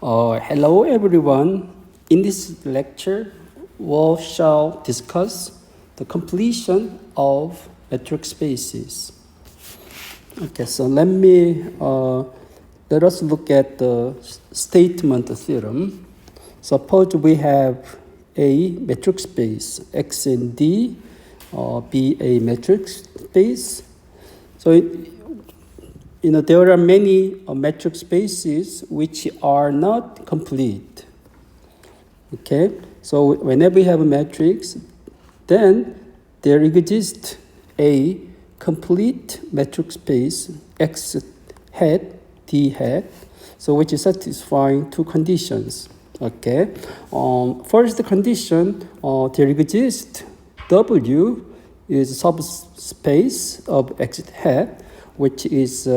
Hello everyone. In this lecture, we shall discuss the completion of metric spaces. Okay, so let us look at the statement theorem. Suppose we have a metric space X and D, be a metric space. So there are many metric spaces which are not complete. Okay, so whenever we have a matrix, then there exists a complete metric space X hat, D hat, so which is satisfying two conditions. Okay, first condition, there exists W is subspace of X hat, which is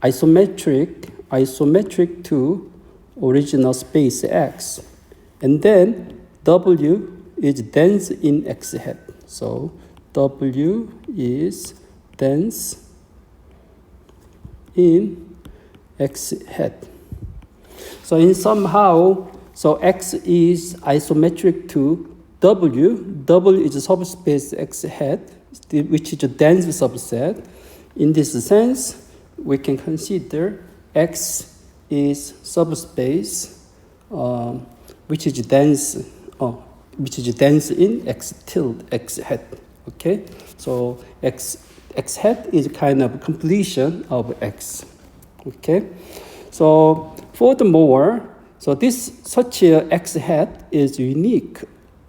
isometric to original space X. And then W is dense in X hat. So W is dense in X hat. So X is isometric to W. W is a subspace X hat, which is a dense subset. In this sense, we can consider X is subspace which is dense in X tilde X hat. Okay, so X hat is kind of completion of X. Okay, so furthermore, so such a X hat is unique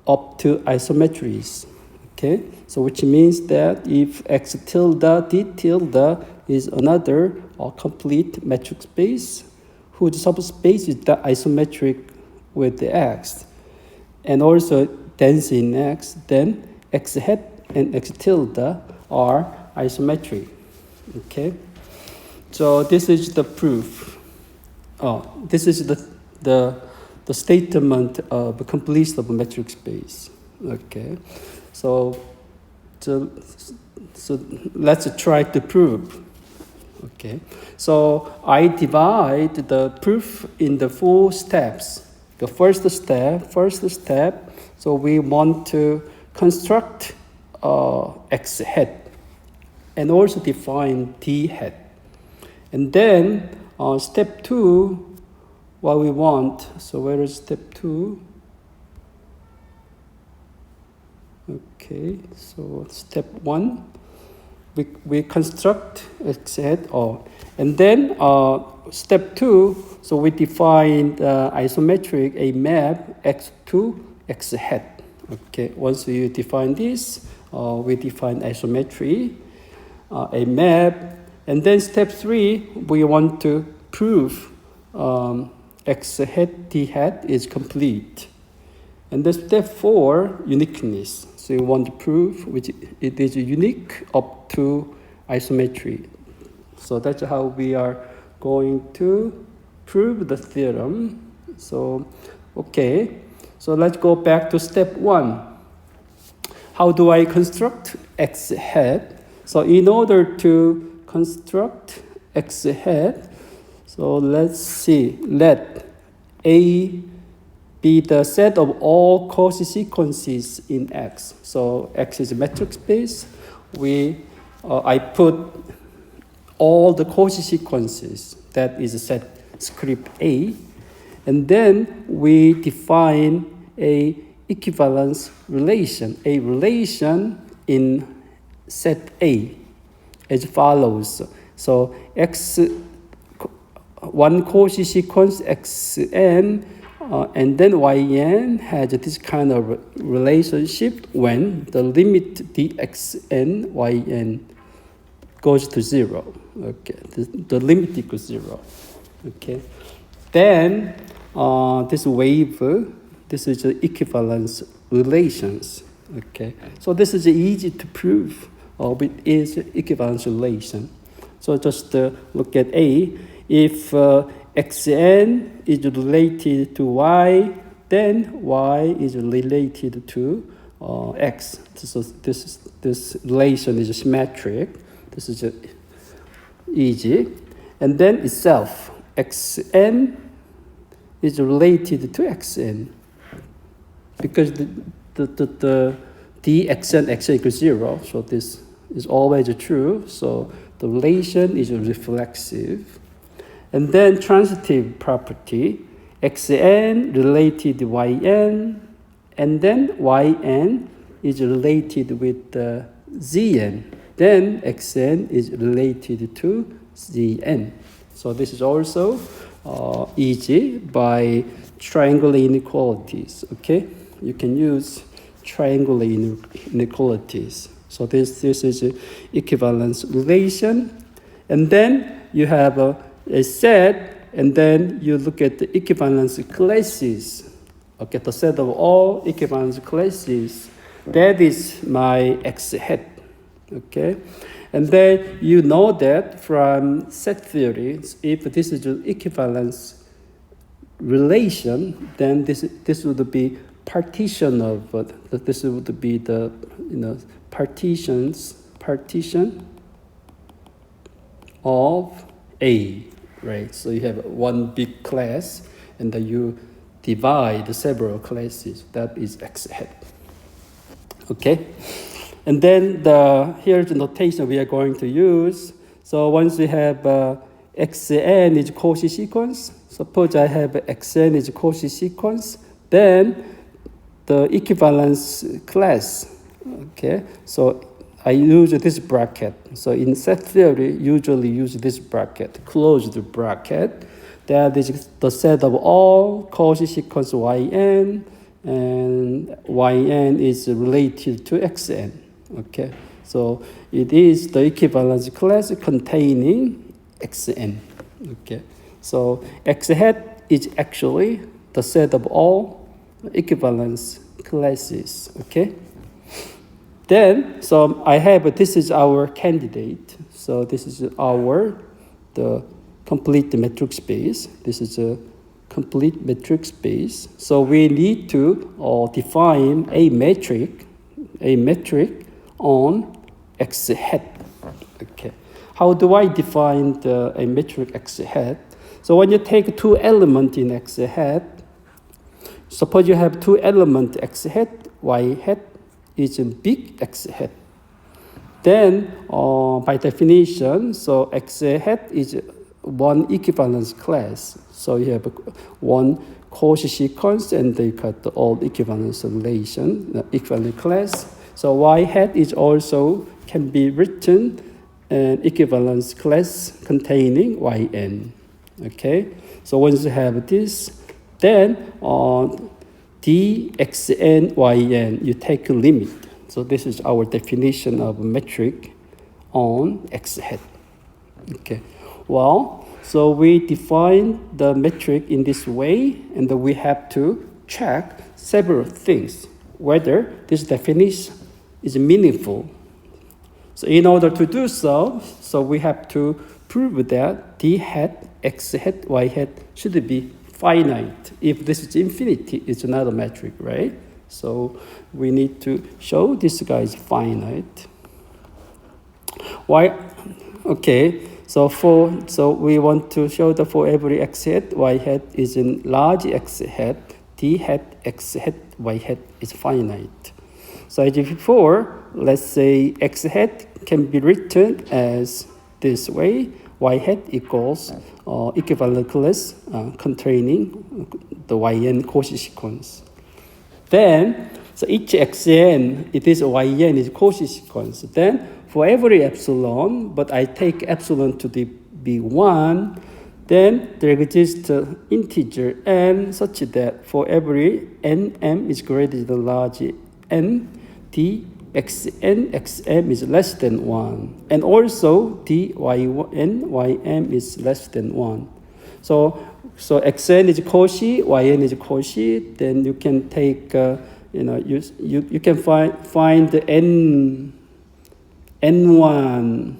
up to isometries. Okay, so which means that if X tilde D tilde is another complete metric space whose subspace is the isometric with the X and also dense in X, then X hat and X tilde are isometric. Okay, so this is the proof. This is the statement of completion of a metric space. Okay, so let's try to prove. Okay, so I divide the proof in the 4 steps. The first step, so we want to construct X hat and also define D hat. And then step 2, what we want, so where is step 2? Okay, so step 1, we construct X hat, and then step 2, so we define isometric a map X to X hat. Okay, once you define this, we define isometry, a map, and then step 3, we want to prove X hat D hat is complete. And then step 4, uniqueness. So you want to prove which it is unique up to isometry. So that's how we are going to prove the theorem. So, okay. So let's go back to step 1. How do I construct X hat? So in order to construct X hat, so let's see, let A be the set of all Cauchy sequences in X. So X is a metric space. I put all the Cauchy sequences, that is set script A, and then we define a equivalence relation, a relation in set A as follows. So one Cauchy sequence Xn and then Yn has this kind of relationship when the limit dxn Yn goes to 0. Okay, the limit equals 0. Okay, then this wave, this is the equivalence relations. Okay, so this is easy to prove. It is equivalence relation. So just look at A. If xn is related to y, then y is related to x. So this relation is symmetric. This is easy. And then itself, xn is related to xn because the dxn xn equals 0, so this is always true. So the relation is reflexive. And then transitive property, xn related yn, and then yn is related with zn. Then xn is related to zn. So this is also easy by triangular inequalities. Okay, you can use triangular inequalities. So this is a equivalence relation, and then you have a set, and then you look at the equivalence classes. Okay, the set of all equivalence classes. That is my x hat. Okay, and then you know that from set theory, if this is an equivalence relation, then this would be partition of this would be the partition of A, right? So you have one big class, and then you divide several classes. That is X hat. Okay, and then here's the notation we are going to use. So once we have xn is Cauchy sequence, suppose I have xn is Cauchy sequence, then the equivalence class. Okay, so I use this bracket. So in set theory, usually use this bracket, closed bracket. That is the set of all Cauchy sequence yn, and yn is related to xn. Okay, so it is the equivalence class containing xn. Okay, so x hat is actually the set of all equivalence classes. Okay. Then, so I have, this is our candidate. So this is the complete metric space. This is a complete metric space. So we need to define a metric on x hat. Okay. How do I define a metric x hat? So when you take two elements in x hat, suppose you have two elements x hat, y hat is a big x hat. Then, by definition, so x hat is one equivalence class. So you have one Cauchy sequence, and they got all equivalence relation, the equivalent class. So y hat is also can be written an equivalence class containing yn. Okay. So once you have this, then dxn yn, you take a limit. So this is our definition of a metric on x hat. Okay. Well, so we define the metric in this way, and then we have to check several things, whether this definition is meaningful. So in order to do so, we have to prove that d hat, x hat, y hat should be finite. If this is infinity, it's not a metric, right? So we need to show this guy is finite. Why? Okay. So we want to show that for every x hat, y hat is in large x hat, d hat, x hat, y hat is finite. So as before, let's say x hat can be written as this way: y hat equals equivalent class containing the yn Cauchy sequence. Then, so each xn, it is yn is Cauchy sequence. Then, for every epsilon, but I take epsilon to be 1, then there exists an integer n such that for every nm is greater than large n, dxn xm is less than 1. And also dyn ym is less than 1. So xn is Cauchy, yn is Cauchy, then you can take, you can find the n1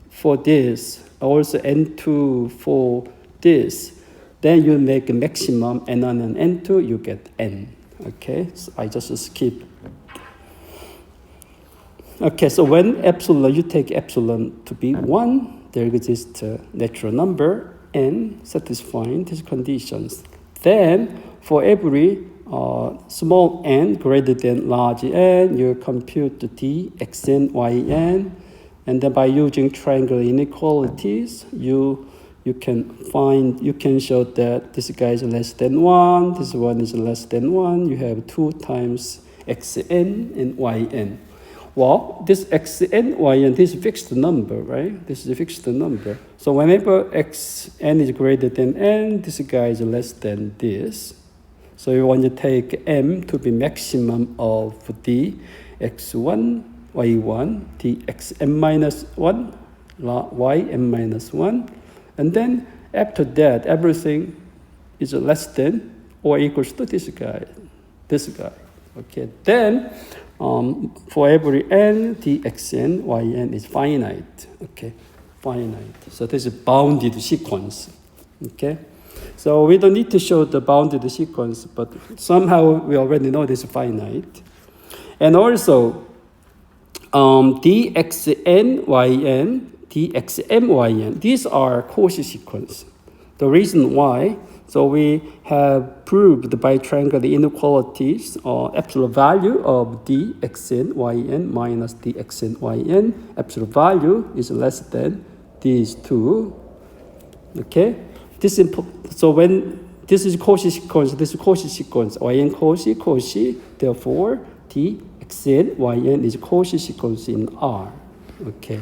for this, also n2 for this. Then you make a maximum n1 and n2, you get n. Okay, so I just skip. Okay, so when epsilon, you take epsilon to be 1, there exists a natural number n satisfying these conditions. Then for every small n greater than large n, you compute the d, xn, yn, and then by using triangular inequalities, you can show that this guy is less than 1, this one is less than 1, you have 2 times xn and yn. Well, this xn, yn, this is fixed number, right? This is a fixed number. So whenever xn is greater than n, this guy is less than this. So you want to take m to be maximum of the x1, y1, the xm minus 1, ym minus 1. And then after that, everything is less than or equals to this guy. Okay, then for every n, the xn, yn is finite. Okay, finite. So this is bounded sequence. Okay, so we don't need to show the bounded sequence, but somehow we already know this is finite. And also, dxn, yn, dxm, yn, these are Cauchy sequence. The reason why, so we have proved by triangular inequalities absolute value of dxn, yn minus dxn, yn, absolute value is less than these two. Okay, so when this is Cauchy sequence, this is Cauchy sequence, yn Cauchy, therefore dxn, yn is Cauchy sequence in R. Okay.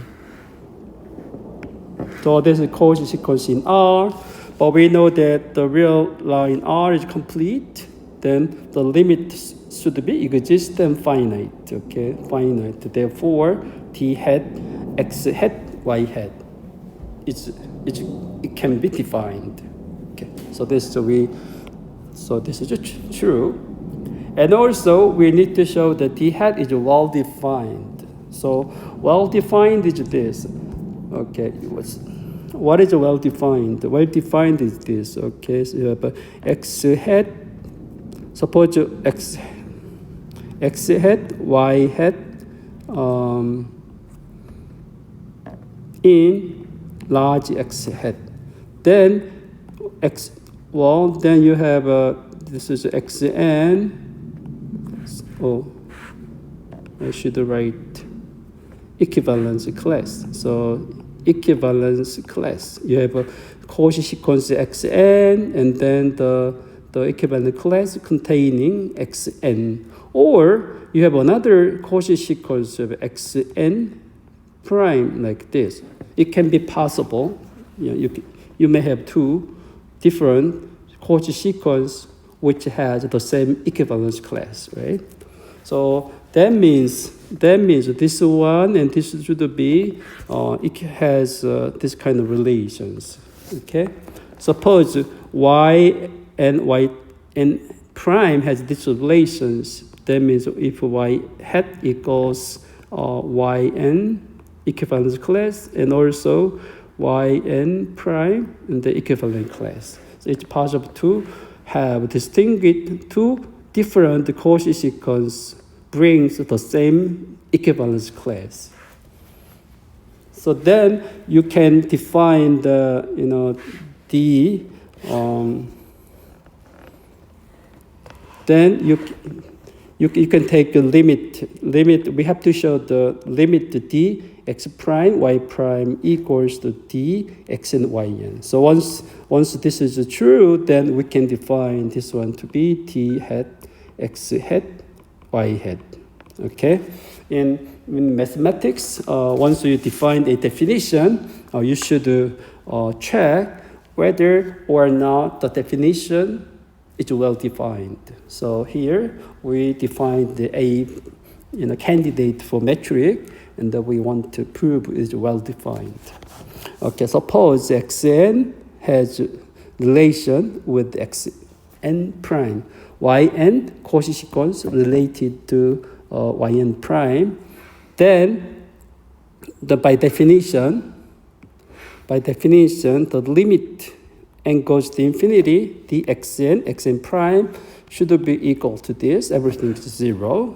So this is Cauchy sequence in R, but we know that the real line R is complete, then the limit should be existent finite, okay, finite. Therefore, t hat, x hat, y hat, it can be defined. Okay, so this is true. And also, we need to show that t hat is well defined. So well defined is this. Okay, what is well defined? Well defined is this. Okay, so you have x hat. Suppose x hat, y hat in large x hat. Then then you have this is xn. Oh, I should write equivalence class. So equivalence class, you have a Cauchy sequence xn, and then the equivalent class containing xn. Or you have another Cauchy sequence of xn prime like this. It can be possible. You may have two different Cauchy sequence which has the same equivalence class, right? So that means this one and this should be, it has this kind of relations, okay? Suppose y and prime has these relations, that means if y hat equals yn equivalence class, and also yn prime in the equivalent class. So it's possible to have distinguished two different Cauchy sequence brings the same equivalence class. So then you can define the then you can take a limit. We have to show the limit d x prime y prime equals to d x and yn. So once this is true, then we can define this one to be t hat x hat y hat. Okay, in mathematics, once you define a definition, you should check whether or not the definition is well defined. So here we define the candidate for metric, and that we want to prove is well defined. Okay, suppose xn has relation with xn prime, yn Cauchy sequence related to yn prime, then by definition, the limit n goes to infinity, the xn prime should be equal to this, everything is 0.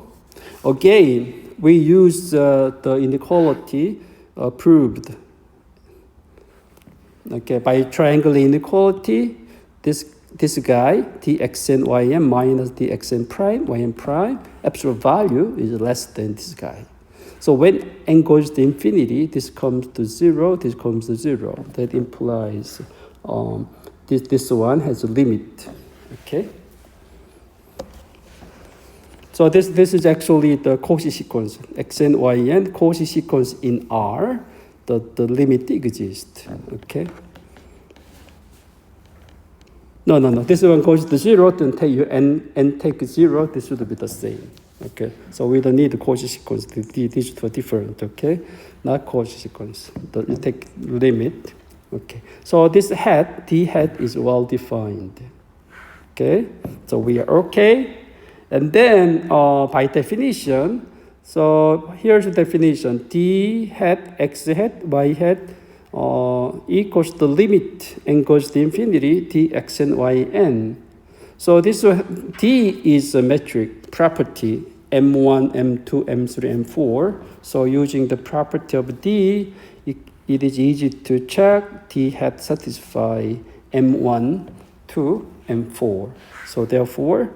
Again, we use the inequality proved. Okay, by triangular inequality, this this guy, dxn yn minus dxn prime, yn prime, absolute value is less than this guy. So when n goes to infinity, this comes to 0, this comes to 0. That implies this one has a limit, okay? So this is actually the Cauchy sequence, xn, yn, Cauchy sequence in R, the limit exists, okay? No. This one goes to 0, then take you n take 0, this should be the same. Okay, so we don't need the Cauchy sequence. These two are different, okay? Not Cauchy sequence. You take limit. Okay, so this hat, d hat is well defined. Okay, so we are okay. And then by definition, so here's the definition. D hat, x hat, y hat equals the limit n goes to infinity, dxn yn. So this D is a metric property, M1, M2, M3, M4. So using the property of D, it is easy to check D hat satisfy M1, 2, M4. So therefore,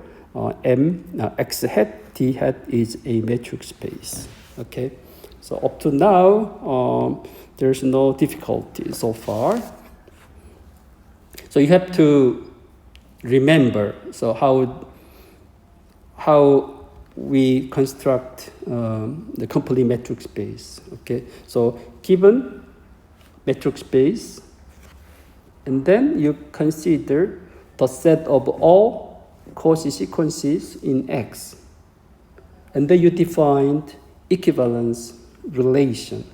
X hat, D hat is a metric space. Okay, so up to now, there's no difficulty so far. So you have to remember so how we construct the complete metric space. Okay, so given metric space, and then you consider the set of all Cauchy sequences in X, and then you defined equivalence relation.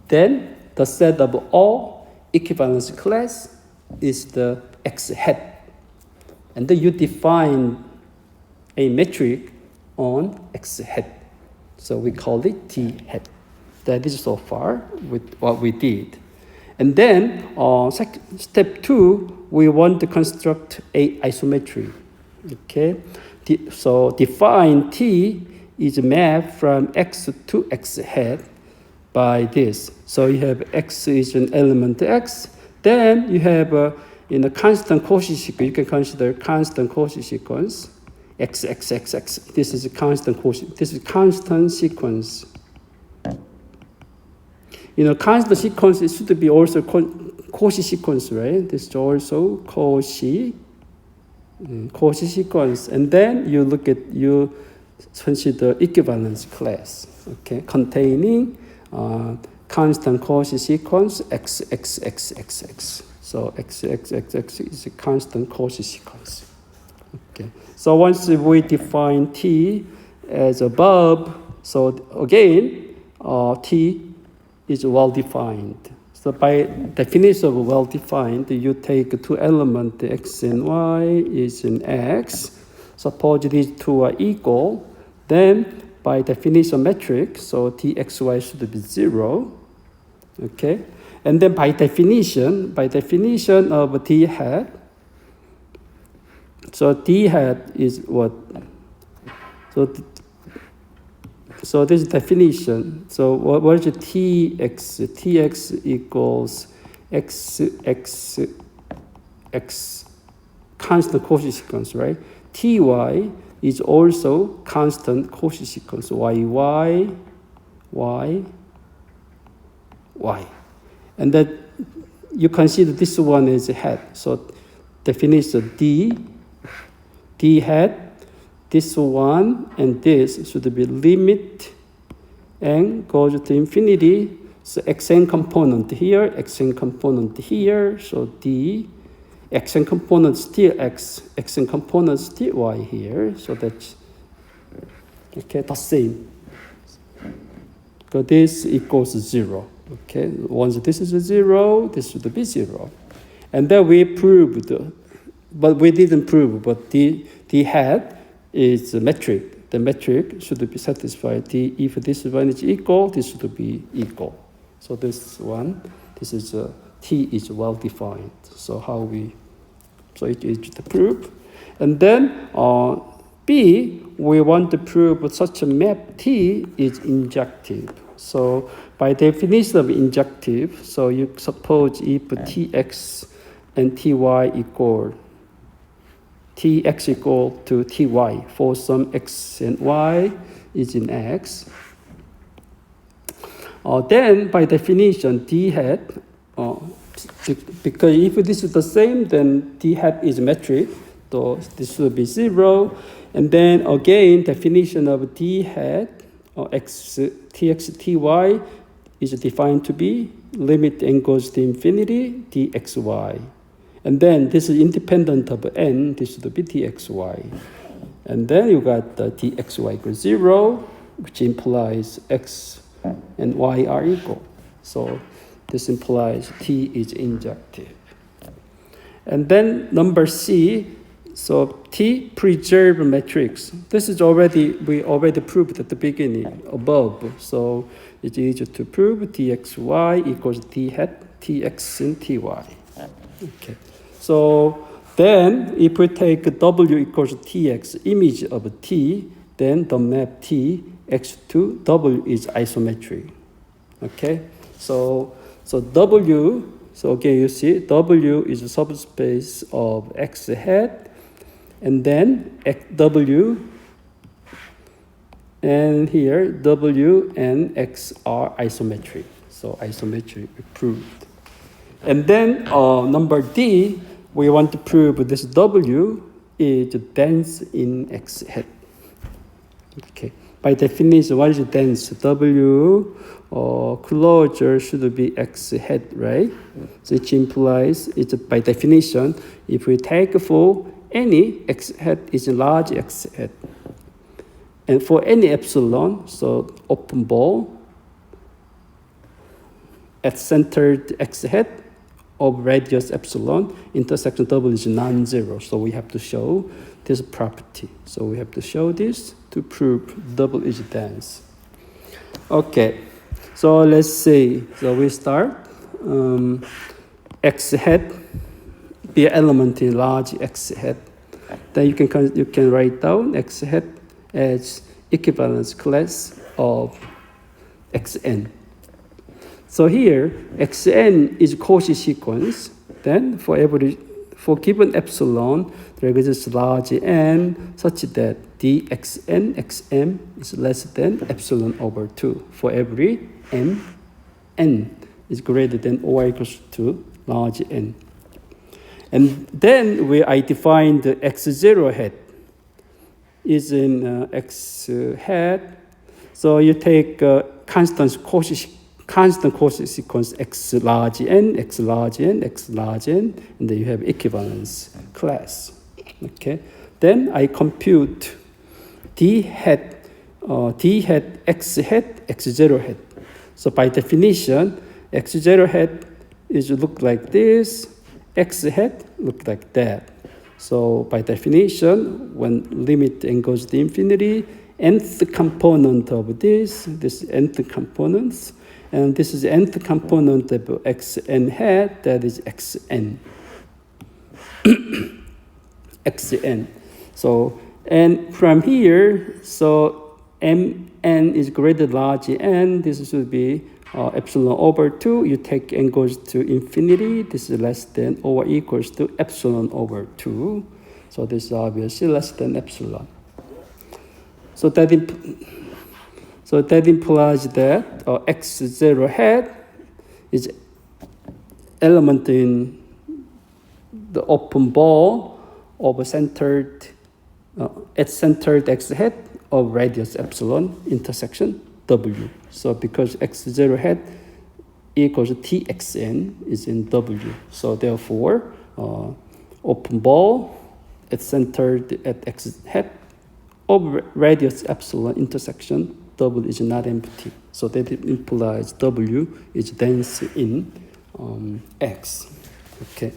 Then the set of all equivalence class is the X hat. And then you define a metric on X hat. So we call it T hat. That is so far with what we did. And then step 2, we want to construct a isometry. Okay, so define T is mapped from X to X hat by this. So you have X is an element X. Then you have in a constant Cauchy sequence, you can consider constant Cauchy sequence, X. This is a constant Cauchy. This is constant sequence. Constant sequence it should be also Cauchy sequence, right? This is also Cauchy sequence. And then you consider equivalence class, okay, containing constant Cauchy sequence X. So X is a constant Cauchy sequence. Okay. So once we define T as above, so again T is well defined. So by definition of well defined, you take two elements X and Y is in X. Suppose these two are equal, then by definition metric, so Txy should be 0. Okay, and then by definition of D hat, so D hat is what? So this definition. So what is Tx? Tx equals x constant Cauchy sequence, right? Ty is also constant Cauchy sequence. Y. And that you consider this one as a hat. So definition D hat, this one and this should be limit n goes to infinity. So xn component here, xn component here. So D, xn component still x, xn component still y here. So that's okay, the same. So this equals 0. Okay, once this is a 0, this should be 0. And then we proved, but we didn't prove, but the hat is a metric. The metric should be satisfied. If this one is equal, this should be equal. So this one, this is T is well defined. So so it is the proof. And then B, we want to prove such a map T is injective. So by definition of injective, so you suppose if Tx and Ty equal Tx equal to Ty for some x and y is in X. Then by definition, D hat, because if this is the same, then D hat is metric, so this will be 0. And then again, definition of D hat, Tx, Ty is defined to be limit n goes to infinity, dxy. And then this is independent of n, this would be dxy. And then you got the dxy equals 0, which implies x and y are equal. So this implies t is injective. And then number C, so T preserve matrix. This is we already proved at the beginning above. So it's easy to prove dxy equals d hat tx and ty. Okay. So then if we take w equals tx image of t, then the map t x to w is isometric. Okay. So w. So again, you see w is a subspace of x hat, and then w, and here w and x are isometric. So isometric proved. And then number D, we want to prove this w is dense in x hat. Okay. By definition, what is dense? W closure should be x hat, right? So it implies it's by definition, if we take for any x hat is a large x hat. And for any epsilon, so open ball at centered x hat of radius epsilon, intersection W is non-zero. So we have to show this property. So we have to show this to prove W is dense. Okay, so let's see. So we start. X hat be an element in large X hat. Then you can write down X hat as equivalence class of Xn. So here Xn is Cauchy sequence. Then for given epsilon, there exists large n such that dxn xm is less than epsilon over 2 for every m n is greater than or equals to large n. And then I define the x0 hat is in x hat. So you take constant Cauchy sequence x large n, x large n, x large n, and then you have equivalence class. Okay. Then I compute d hat x hat, x0 hat. So by definition, x0 hat is look like this, x hat look like that. So by definition, when limit n goes to infinity, nth component of this nth components, and this is the nth component of xn hat, that is xn. xn. So, and from here, so mn is greater than large n, this should be epsilon over 2. You take n goes to infinity, this is less than or equals to epsilon over 2. So this is obviously less than epsilon. So that implies that x0 hat is element in the open ball of a centered x hat of radius epsilon intersection w. So because x0 hat equals txn is in w. So therefore, open ball at centered at x hat of radius epsilon intersection W is not empty. So that implies W is dense in X. Okay.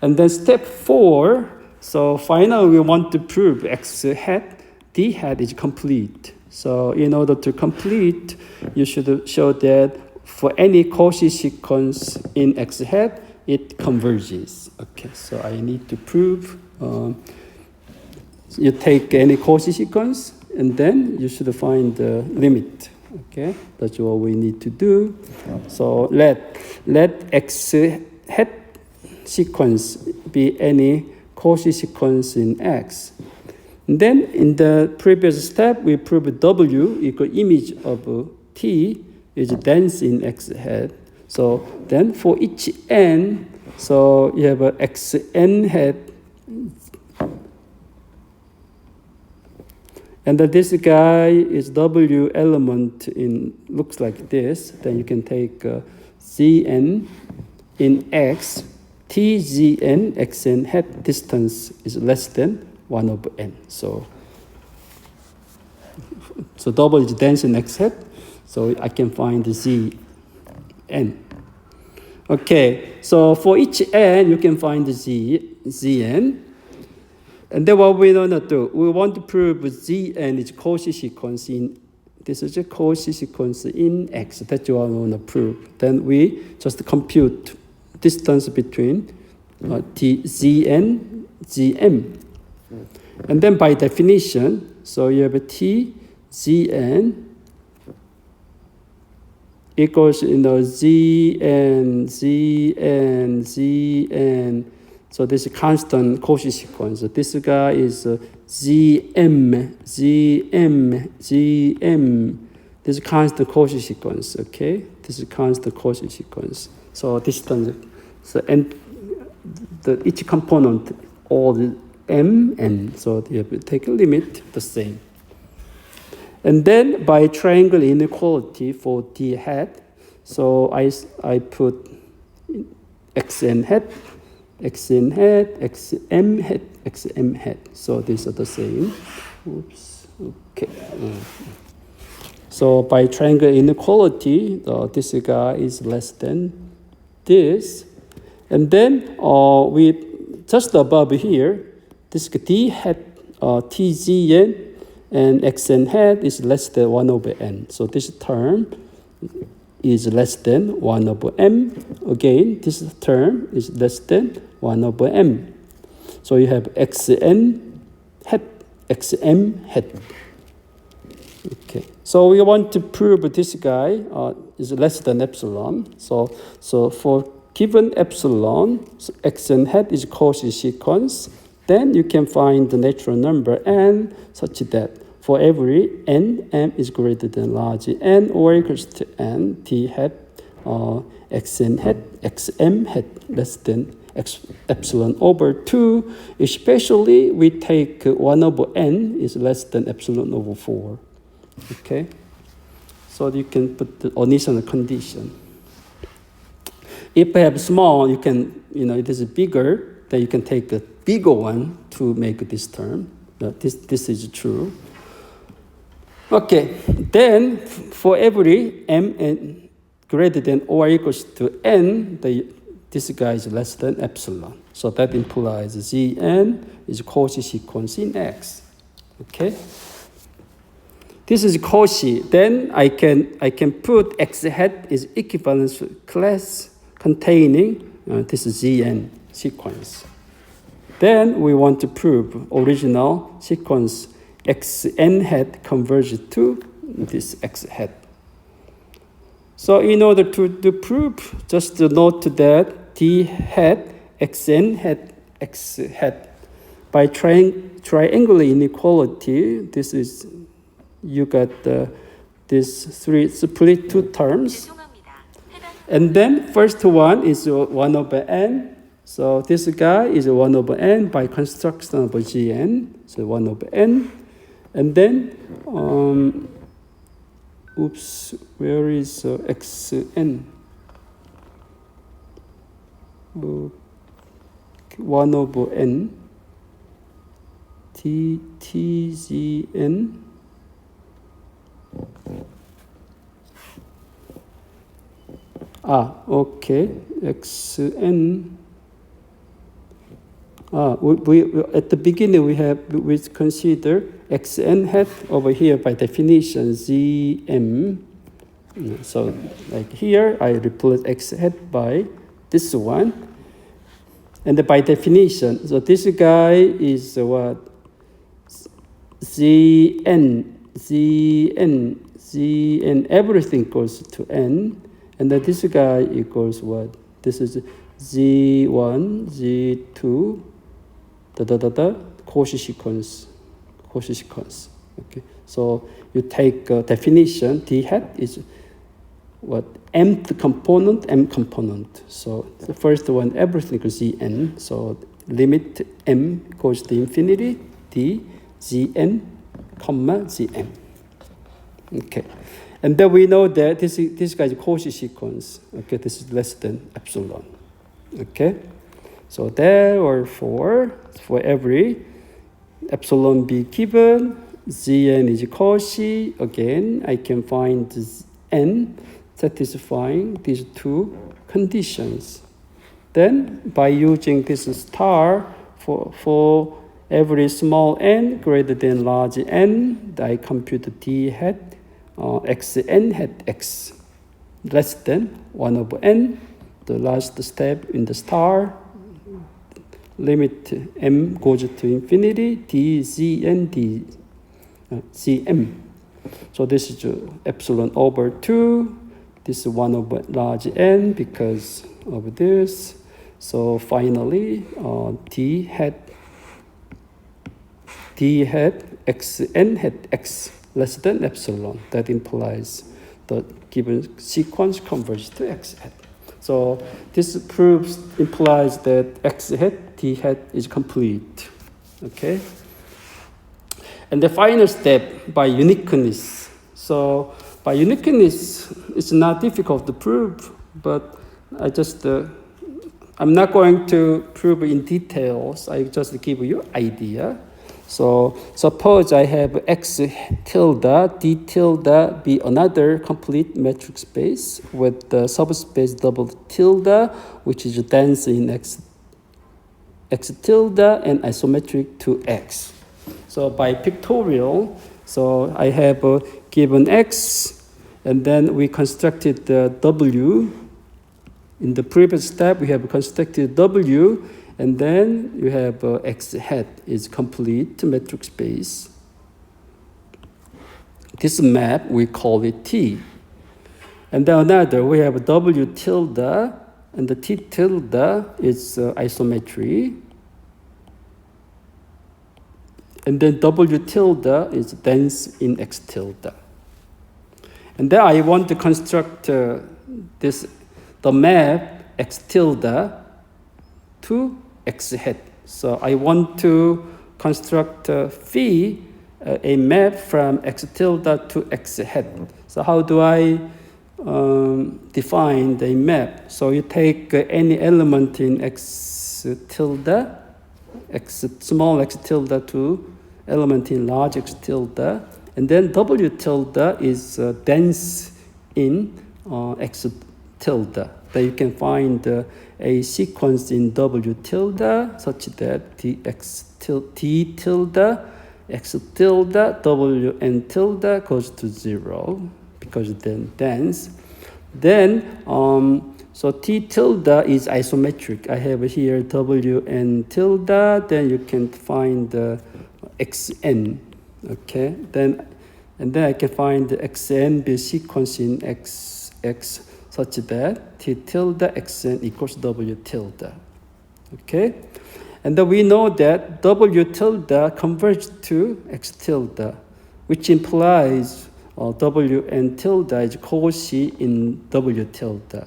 And then step 4. So finally we want to prove X hat, D hat is complete. So in order to complete, you should show that for any Cauchy sequence in X hat, it converges. Okay. So I need to prove you take any Cauchy sequence, and then you should find the limit. Okay, that's what we need to do. So let X hat sequence be any Cauchy sequence in X. And then in the previous step, we proved W equal image of T is dense in X hat. So then for each n, so you have a Xn hat, and that this guy is W element in, looks like this. Then you can take Zn in X, Tzn, Xn hat distance is less than 1 over n. So W is dense in X hat, so I can find Zn. Okay, so for each n, you can find Zn. And then what we want to do, we want to prove Zn is Cauchy sequence in, this is a Cauchy sequence in X. That's what we want to prove. Then we just compute distance between Zn, Zm. And then by definition, so you have a Tzn equals, Zn. So this is constant Cauchy sequence. This guy is Zm. This is constant Cauchy sequence, okay? This is constant Cauchy sequence. So distance, so and each component, all the m, n. So you have to take a limit, the same. And then by triangle inequality for D hat, so I put Xn hat, Xn hat, Xm hat, Xm hat. So these are the same. Oops. Okay. So by triangle inequality, this guy is less than this. And then we just above here, this D hat, Tzn, and Xn hat is less than 1 over n. So this term is less than 1 over m. Again, this term is less than 1 over m. So you have Xn hat, Xm hat. Okay. So we want to prove this guy is less than epsilon. So for given epsilon, so Xn hat is Cauchy sequence. Then you can find the natural number n such that for every n, m is greater than large n or equals to n, t hat, xn hat, xm hat less than epsilon over 2, especially we take 1 over n is less than epsilon over 4. Okay? So you can put the initial condition. If you have small, you can, it is bigger, then you can take a bigger one to make this term. This is true. Okay, then for every mn greater than or equals to n, this guy is less than epsilon. So that implies Zn is Cauchy sequence in X. Okay? This is Cauchy. Then I can put X hat is equivalence class containing this Zn sequence. Then we want to prove original sequence Xn hat converges to this X hat. So in order to prove, just to note that D hat, Xn hat, X hat, by triangular inequality, this is, you got this three split two terms. And then first one is 1 over n. So this guy is 1 over n by construction of Gn, so 1 over n. And then, where is xn? 1 over n, Tzn. Okay, xn. We at the beginning we consider xn hat over here by definition Zm. So like here I replace x hat by this one, and by definition, so this guy is what? Zn, everything goes to n, and then this guy equals what? This is Z1, Z2, Cauchy sequence. Okay, so you take definition. D hat is what mth component, m component. So the first one, everything equals Zn. So limit m goes to infinity, d Zn, comma Zm. Okay, and then we know that this guy's Cauchy sequence. Okay, this is less than epsilon. Okay, so therefore for every epsilon be given, Zn is Cauchy. Again, I can find n satisfying these two conditions. Then, by using this star for every small n greater than large n, I compute d hat xn hat x less than 1 over n. The last step in the star, limit m goes to infinity, d zn d cm. So this is epsilon over 2. This is 1 over large n because of this. So finally, d hat xn hat x less than epsilon. That implies the given sequence converges to x hat. So this implies that x hat, d hat is complete. Okay? And the final step, by uniqueness. So by uniqueness, it's not difficult to prove, but I'm not going to prove in details. I just give you idea. So suppose I have x tilde, d tilde be another complete metric space with the subspace double tilde, which is dense in x tilde and isometric to x. So by pictorial, so I have given x, and then we constructed the w. In the previous step, we have constructed w, and then you have x hat is complete metric space. This map, we call it T. And then another, we have w tilde, and the T tilde is isometry. And then w tilde is dense in x tilde. And then I want to construct the map x tilde to x hat. So I want to construct a map from x tilde to x hat. So how do I define the map? So you take any element in x tilde, small x tilde to element in large x tilde, and then w tilde is dense in x tilde. Then you can find a sequence in w tilde such that t tilde, x tilde, w n tilde goes to 0 because then dense. Then so t tilde is isometric. I have here w n tilde. Then you can find xn. Okay. Then I can find xn be sequence in x such that t tilde xn equals w tilde. Okay? And then we know that w tilde converges to x tilde, which implies w n tilde is Cauchy in w tilde.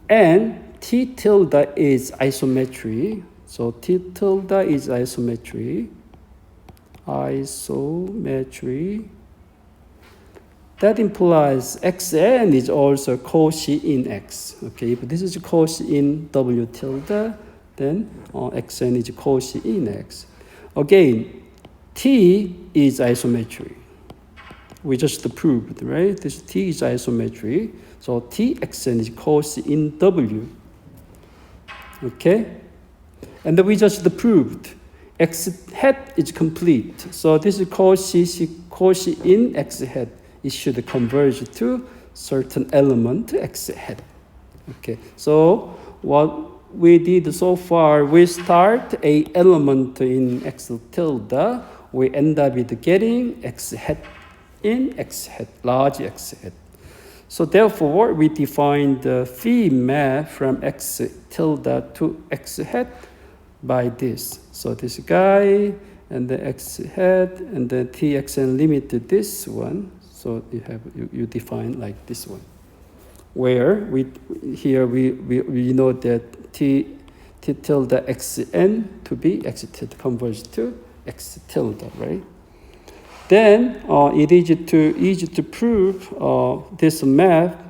And t tilde is isometry. So t tilde is isometry. That implies xn is also Cauchy in x. Okay, if this is Cauchy in w tilde, then xn is Cauchy in x. Again, t is isometry. We just proved, right? This t is isometry. So t xn is Cauchy in w. Okay? And then we just proved x hat is complete. So this is Cauchy in x hat. It should converge to certain element x hat. Okay, so what we did so far, we start a element in x tilde. We end up with getting x hat in x hat, large x hat. So therefore, we define the phi map from x tilde to x hat by this. So this guy and the x hat and the txn limit to this one. So you define like this one, where we know that t tilde xn to be x tilde converged to x tilde, right? Then it is easy to prove this map.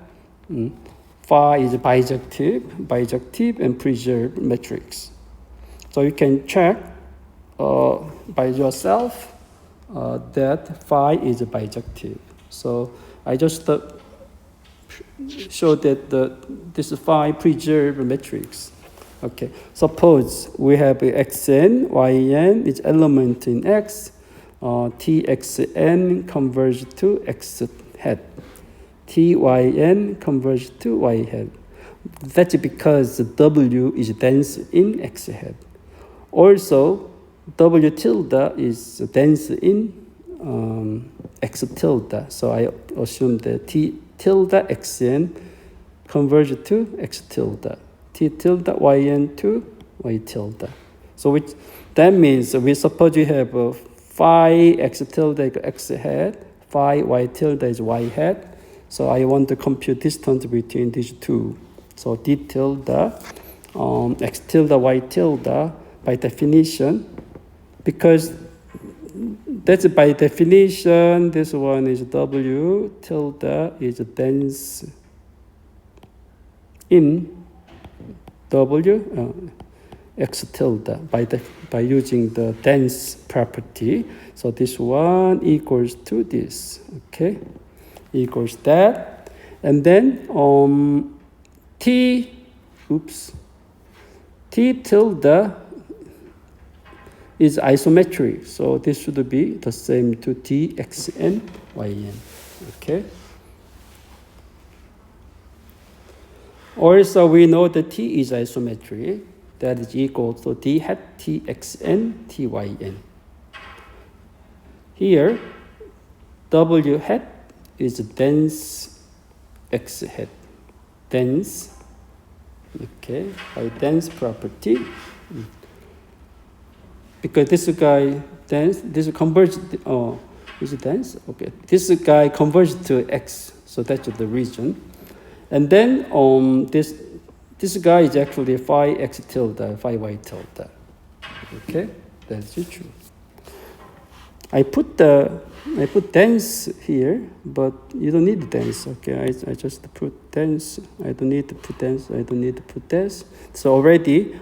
Phi is bijective and preserved matrix. So you can check by yourself that phi is bijective. So I just show that this phi preserved matrix. Okay, suppose we have xn, yn is element in x, txn converge to x hat, tyn converge to y hat. That's because w is dense in x hat. Also, w tilde is dense in x tilde. So I assume that t tilde xn converge to x tilde, t tilde yn to y tilde. So that means we suppose you have phi x tilde equals x hat, phi y tilde is y hat. So I want to compute distance between these two. So d tilde, x tilde, y tilde, by definition, because that's by definition, this one is w tilde is dense in w x tilde by using the dense property. So this one equals to this, okay? Equals that. And then t tilde is isometric. So this should be the same to t, x, and yn, okay? Also, we know that t is isometric. That is equal to d hat, txn, tyn. Here, w hat is dense x hat. Dense, okay, by dense property. Because this guy dense, this converges, is it dense? Okay, this guy converges to x, so that's the reason. And then this guy is actually phi x tilde, phi y tilde. Okay, that's true. I put dense here, but you don't need dense. Okay, I just put dense. I don't need to put dense. I don't need to put dense. So already,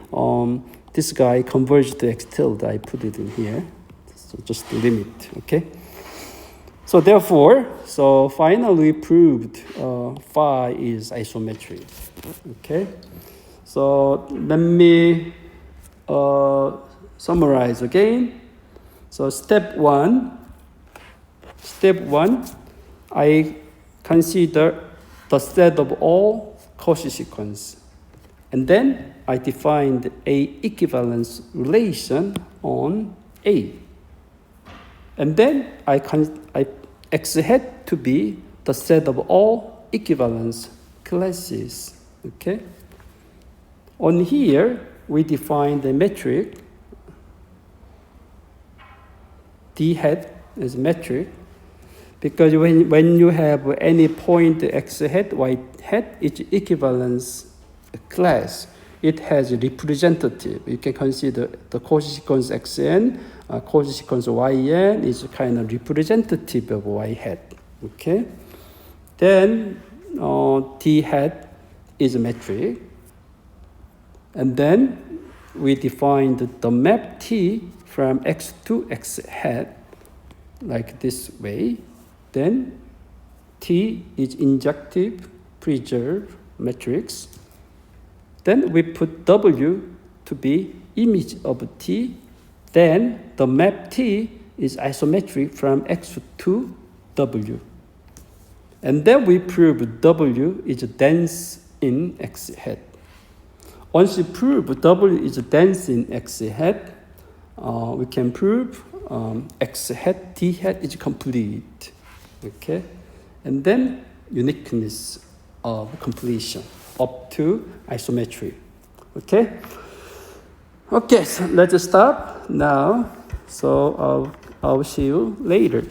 this guy converged to x tilde. I put it in here. So just the limit. Okay. So therefore, finally we proved phi is isometric. Okay. So let me summarize again. So step one, I consider the set of all Cauchy sequence. And then I defined a equivalence relation on A. And then I X hat to be the set of all equivalence classes. Okay. On here, we define the metric d hat as metric, because when you have any point x hat, y hat, each equivalence class, it has a representative. You can consider the Cauchy sequence xn, Cauchy sequence yn is kind of representative of y hat. Okay. Then d hat is a metric. And then we defined the map t from x to x hat like this way. Then t is injective preserved matrix. Then we put w to be image of t. Then the map t is isometric from x to w. And then we prove w is dense in x hat. Once we prove w is dense in x hat, we can prove x hat, t hat is complete. Okay? And then uniqueness of completion up to isometry. Okay? Okay, so let's stop now. So I'll see you later.